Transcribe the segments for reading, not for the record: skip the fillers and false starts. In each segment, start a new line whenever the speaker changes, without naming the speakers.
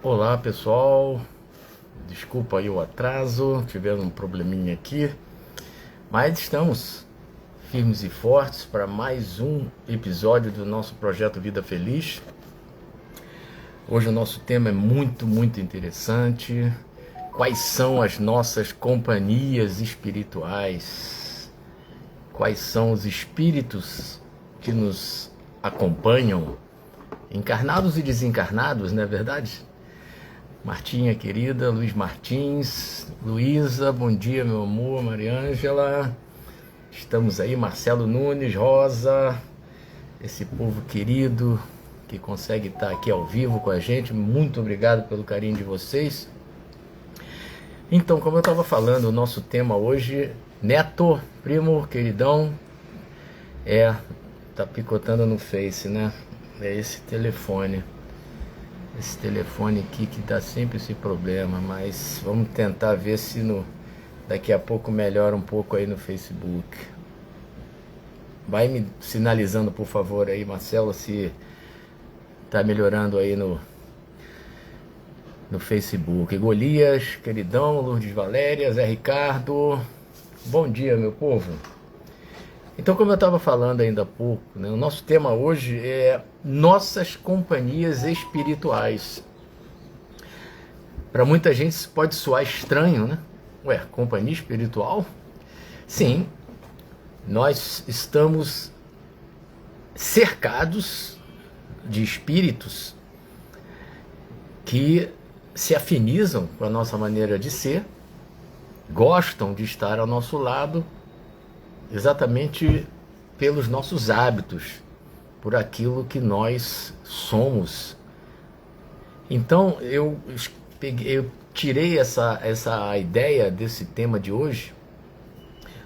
Olá pessoal, desculpa aí o atraso, tivemos um probleminha aqui, mas estamos firmes e fortes para mais um episódio do nosso projeto Vida Feliz. Hoje o nosso tema é muito interessante. Quais são as nossas companhias espirituais? Quais são os espíritos que nos acompanham, encarnados e desencarnados, não é verdade? Martinha querida, Luiz Martins, Luísa, bom dia meu amor, Mariângela, estamos aí, Marcelo Nunes, Rosa, esse povo querido que consegue estar aqui ao vivo com a gente, muito obrigado pelo carinho de vocês. Então, como eu estava falando, o nosso tema hoje, Neto, primo, queridão, tá picotando no Face, né? É esse telefone aqui que dá sempre esse problema, mas vamos tentar ver se daqui a pouco melhora um pouco aí no Facebook. Vai me sinalizando, por favor, aí, Marcelo, se tá melhorando aí no Facebook. Golias, queridão, Lourdes Valéria, Zé Ricardo, bom dia, meu povo. Então, como eu estava falando ainda há pouco, né, o nosso tema hoje é nossas companhias espirituais. Para muita gente isso pode soar estranho, né? Ué, companhia espiritual? Sim, nós estamos cercados de espíritos que se afinizam com a nossa maneira de ser, gostam de estar ao nosso lado, exatamente pelos nossos hábitos, por aquilo que nós somos. Então eu tirei essa ideia desse tema de hoje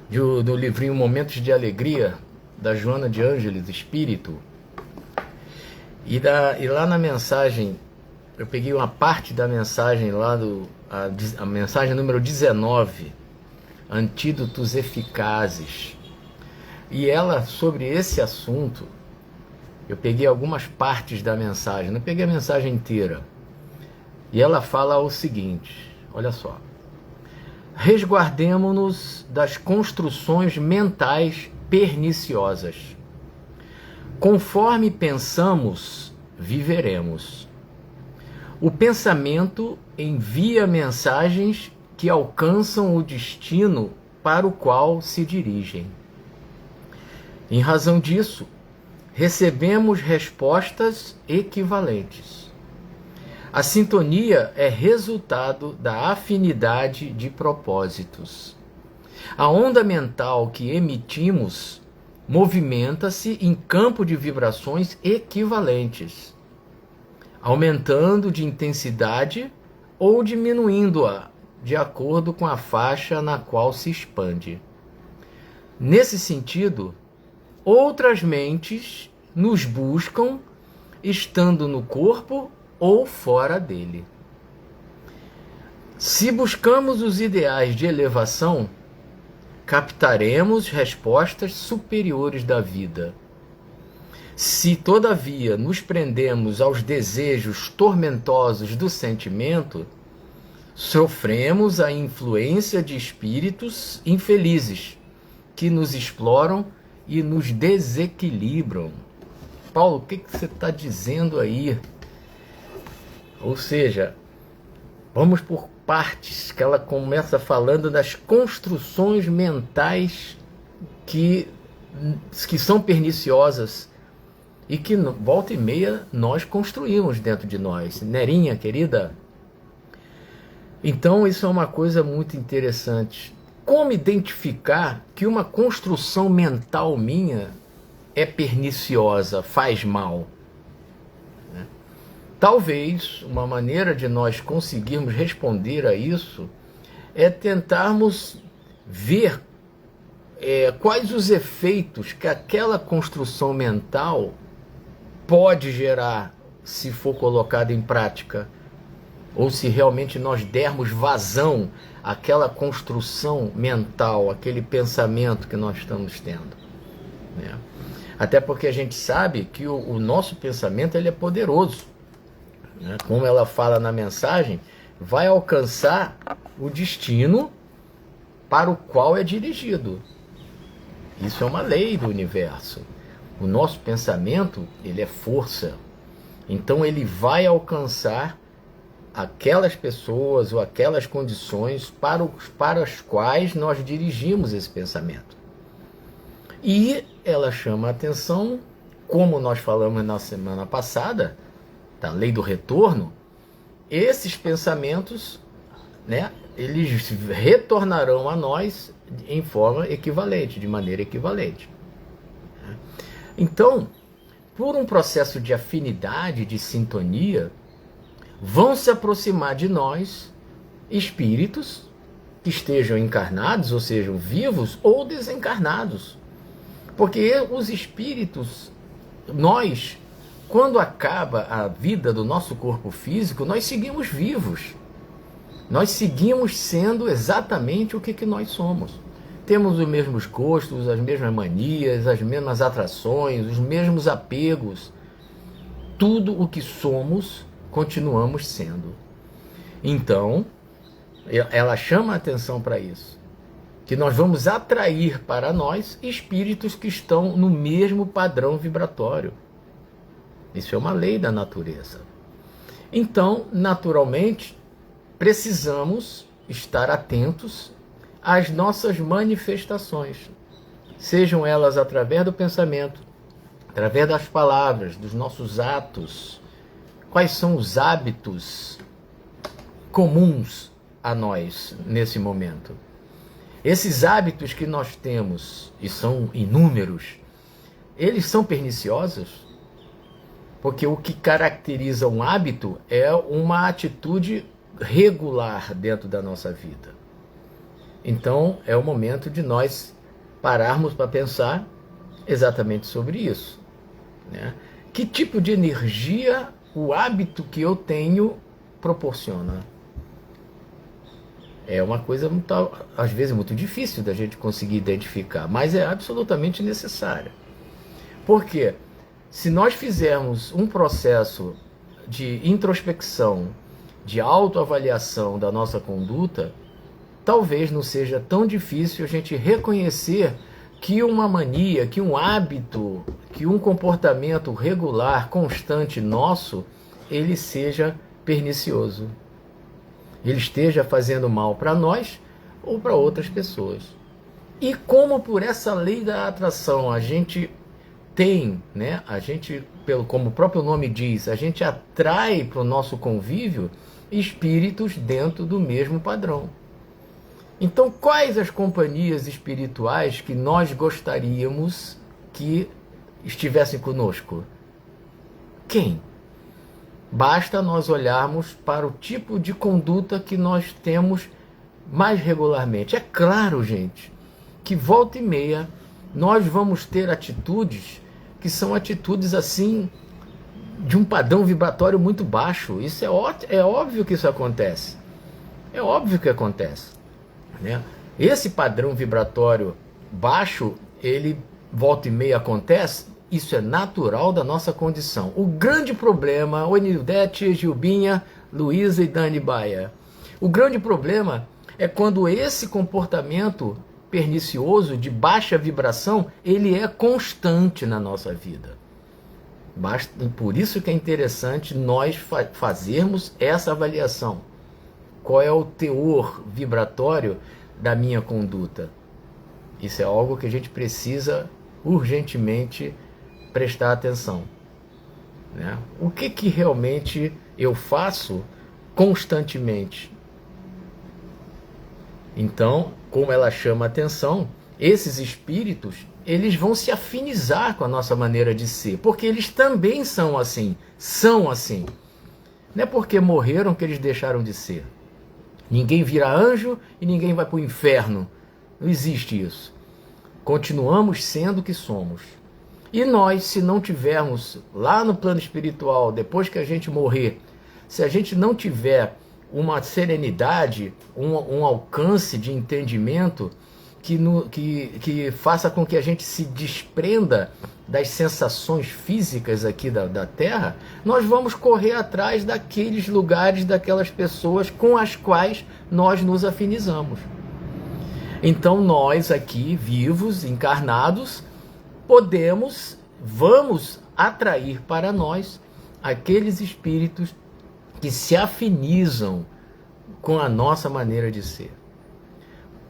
do livrinho Momentos de Alegria, da Joana de Ângeles, Espírito, e lá na mensagem, eu peguei uma parte da mensagem lá, a mensagem número 19, Antídotos Eficazes. E ela, sobre esse assunto, eu peguei algumas partes da mensagem, não peguei a mensagem inteira. E ela fala o seguinte, olha só. Resguardemo-nos das construções mentais perniciosas. Conforme pensamos, viveremos. O pensamento envia mensagens que alcançam o destino para o qual se dirigem. Em razão disso, recebemos respostas equivalentes. A sintonia é resultado da afinidade de propósitos. A onda mental que emitimos movimenta-se em campo de vibrações equivalentes, aumentando de intensidade ou diminuindo-a de acordo com a faixa na qual se expande. Nesse sentido, outras mentes nos buscam, estando no corpo ou fora dele. Se buscamos os ideais de elevação, captaremos respostas superiores da vida. Se, todavia, nos prendemos aos desejos tormentosos do sentimento, sofremos a influência de espíritos infelizes que nos exploram e nos desequilibram. Paulo, o que você está dizendo aí? Ou seja, vamos por partes, que ela começa falando das construções mentais que são perniciosas e que volta e meia nós construímos dentro de nós. Nerinha, querida. Então isso é uma coisa muito interessante. Como identificar que uma construção mental minha é perniciosa, faz mal? Talvez uma maneira de nós conseguirmos responder a isso é tentarmos ver quais os efeitos que aquela construção mental pode gerar se for colocada em prática, ou se realmente nós dermos vazão àquela construção mental, aquele pensamento que nós estamos tendo, né? Até porque a gente sabe que o nosso pensamento ele é poderoso. né, como ela fala na mensagem, vai alcançar o destino para o qual é dirigido. Isso é uma lei do universo. O nosso pensamento, ele é força. Então ele vai alcançar aquelas pessoas ou aquelas condições para as quais nós dirigimos esse pensamento. E ela chama a atenção, como nós falamos na semana passada, da lei do retorno, esses pensamentos, né, eles retornarão a nós em forma equivalente, de maneira equivalente. Então, por um processo de afinidade, de sintonia, vão se aproximar de nós espíritos que estejam encarnados, ou sejam vivos ou desencarnados. Porque os espíritos, nós, quando acaba a vida do nosso corpo físico, nós seguimos vivos. Nós seguimos sendo exatamente o que nós somos. Temos os mesmos gostos, as mesmas manias, as mesmas atrações, os mesmos apegos. Tudo o que somos, continuamos sendo. Então, ela chama a atenção para isso. Que nós vamos atrair para nós espíritos que estão no mesmo padrão vibratório. Isso é uma lei da natureza. Então, naturalmente, precisamos estar atentos às nossas manifestações, sejam elas através do pensamento, através das palavras, dos nossos atos. Quais são os hábitos comuns a nós nesse momento? Esses hábitos que nós temos, e são inúmeros, eles são perniciosos? Porque o que caracteriza um hábito é uma atitude regular dentro da nossa vida. Então, é o momento de nós pararmos para pensar exatamente sobre isso, né? Que tipo de energia o hábito que eu tenho proporciona? É uma coisa, às vezes, muito difícil da gente conseguir identificar, mas é absolutamente necessária. Por quê? Se nós fizermos um processo de introspecção, de autoavaliação da nossa conduta, talvez não seja tão difícil a gente reconhecer que uma mania, que um hábito, que um comportamento regular, constante nosso, ele seja pernicioso. Ele esteja fazendo mal para nós ou para outras pessoas. E como por essa lei da atração a gente tem, né? A gente, como o próprio nome diz, a gente atrai para o nosso convívio espíritos dentro do mesmo padrão. Então, quais as companhias espirituais que nós gostaríamos que estivessem conosco? Quem? Basta nós olharmos para o tipo de conduta que nós temos mais regularmente. É claro, gente, que volta e meia nós vamos ter atitudes que são atitudes assim de um padrão vibratório muito baixo. Isso é óbvio que isso acontece. É óbvio que acontece, né? Esse padrão vibratório baixo, ele volta e meia acontece. Isso é natural da nossa condição. O grande problema, o Nildete, Gilbinha, Luísa e Dani Baia, o grande problema é quando esse comportamento pernicioso, de baixa vibração, ele é constante na nossa vida. Por isso que é interessante nós fazermos essa avaliação. Qual é o teor vibratório da minha conduta? Isso é algo que a gente precisa urgentemente prestar atenção, né? O que realmente eu faço constantemente? Então, como ela chama a atenção, esses espíritos, eles vão se afinizar com a nossa maneira de ser, porque eles também são assim. Não é porque morreram que eles deixaram de ser. Ninguém vira anjo e ninguém vai para o inferno. Não existe isso. Continuamos sendo o que somos. E nós, se não tivermos lá no plano espiritual, depois que a gente morrer, se a gente não tiver uma serenidade, um alcance de entendimento que faça com que a gente se desprenda das sensações físicas aqui da Terra, nós vamos correr atrás daqueles lugares, daquelas pessoas com as quais nós nos afinizamos. Então nós aqui, vivos, encarnados, vamos atrair para nós aqueles espíritos que se afinizam com a nossa maneira de ser.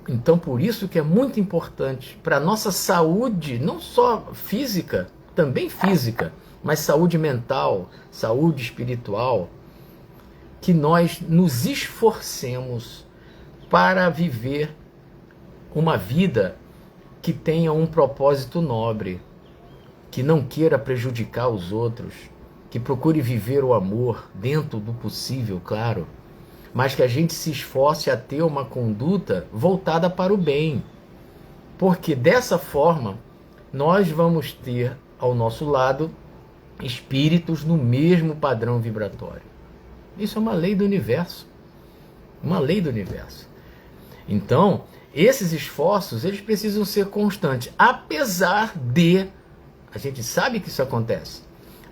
Então, por isso que é muito importante para a nossa saúde, não só física, também física, mas saúde mental, saúde espiritual, que nós nos esforcemos para viver uma vida que tenha um propósito nobre, que não queira prejudicar os outros, que procure viver o amor dentro do possível, claro, mas que a gente se esforce a ter uma conduta voltada para o bem. Porque dessa forma, nós vamos ter ao nosso lado espíritos no mesmo padrão vibratório. Isso é uma lei do universo. Uma lei do universo. Então, esses esforços, eles precisam ser constantes. Apesar de, a gente sabe que isso acontece,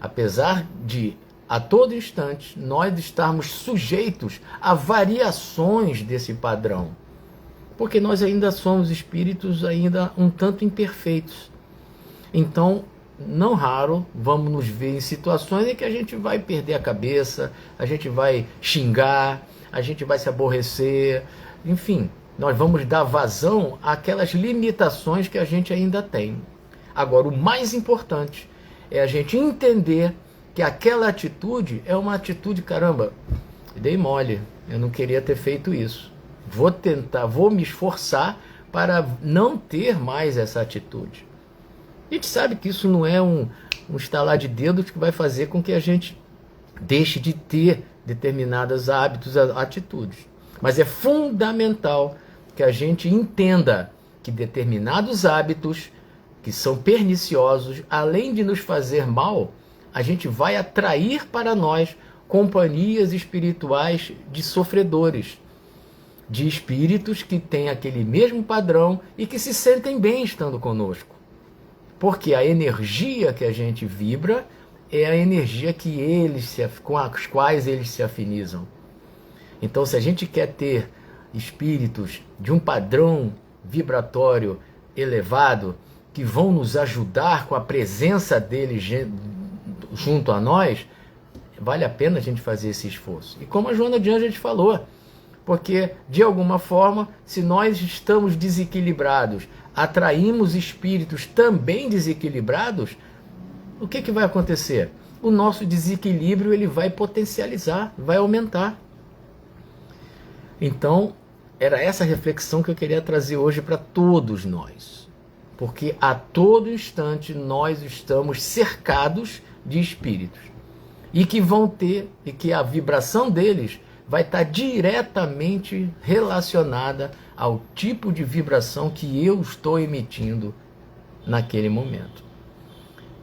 apesar de a todo instante nós estarmos sujeitos a variações desse padrão, porque nós ainda somos espíritos ainda um tanto imperfeitos. Então, não raro, vamos nos ver em situações em que a gente vai perder a cabeça, a gente vai xingar, a gente vai se aborrecer, enfim, nós vamos dar vazão àquelas limitações que a gente ainda tem. Agora, o mais importante é a gente entender que aquela atitude é uma atitude, caramba, dei mole, eu não queria ter feito isso. Vou tentar, vou me esforçar para não ter mais essa atitude. A gente sabe que isso não é um estalar de dedos que vai fazer com que a gente deixe de ter determinados hábitos, atitudes. Mas é fundamental que a gente entenda que determinados hábitos que são perniciosos, além de nos fazer mal, a gente vai atrair para nós companhias espirituais de sofredores, de espíritos que têm aquele mesmo padrão e que se sentem bem estando conosco. Porque a energia que a gente vibra é a energia que com as quais eles se afinizam. Então, se a gente quer ter espíritos de um padrão vibratório elevado, que vão nos ajudar com a presença deles junto a nós, vale a pena a gente fazer esse esforço. E como a Joana de Ângeles falou, porque de alguma forma, se nós estamos desequilibrados, atraímos espíritos também desequilibrados, o que vai acontecer? O nosso desequilíbrio ele vai potencializar, vai aumentar. Então, era essa reflexão que eu queria trazer hoje para todos nós. Porque a todo instante nós estamos cercados de espíritos. E que vão ter, e que a vibração deles vai estar diretamente relacionada ao tipo de vibração que eu estou emitindo naquele momento.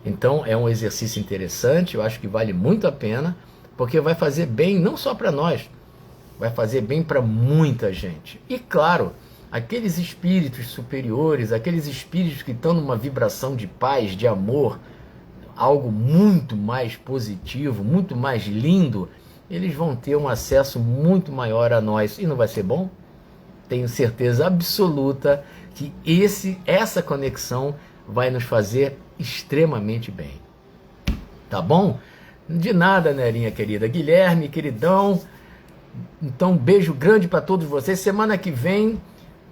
Então é um exercício interessante, eu acho que vale muito a pena, porque vai fazer bem não só para nós, vai fazer bem para muita gente. E claro, aqueles espíritos superiores, aqueles espíritos que estão numa vibração de paz, de amor, algo muito mais positivo, muito mais lindo, eles vão ter um acesso muito maior a nós. E não vai ser bom? Tenho certeza absoluta que essa conexão vai nos fazer extremamente bem. Tá bom? De nada, Nerinha querida. Guilherme, queridão. Então, um beijo grande para todos vocês. Semana que vem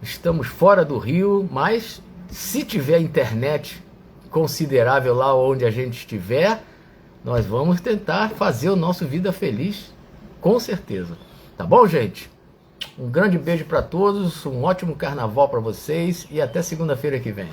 estamos fora do Rio, mas se tiver internet considerável lá onde a gente estiver, nós vamos tentar fazer o nosso Vida Feliz, com certeza. Tá bom, gente? Um grande beijo para todos, um ótimo carnaval para vocês e até segunda-feira que vem.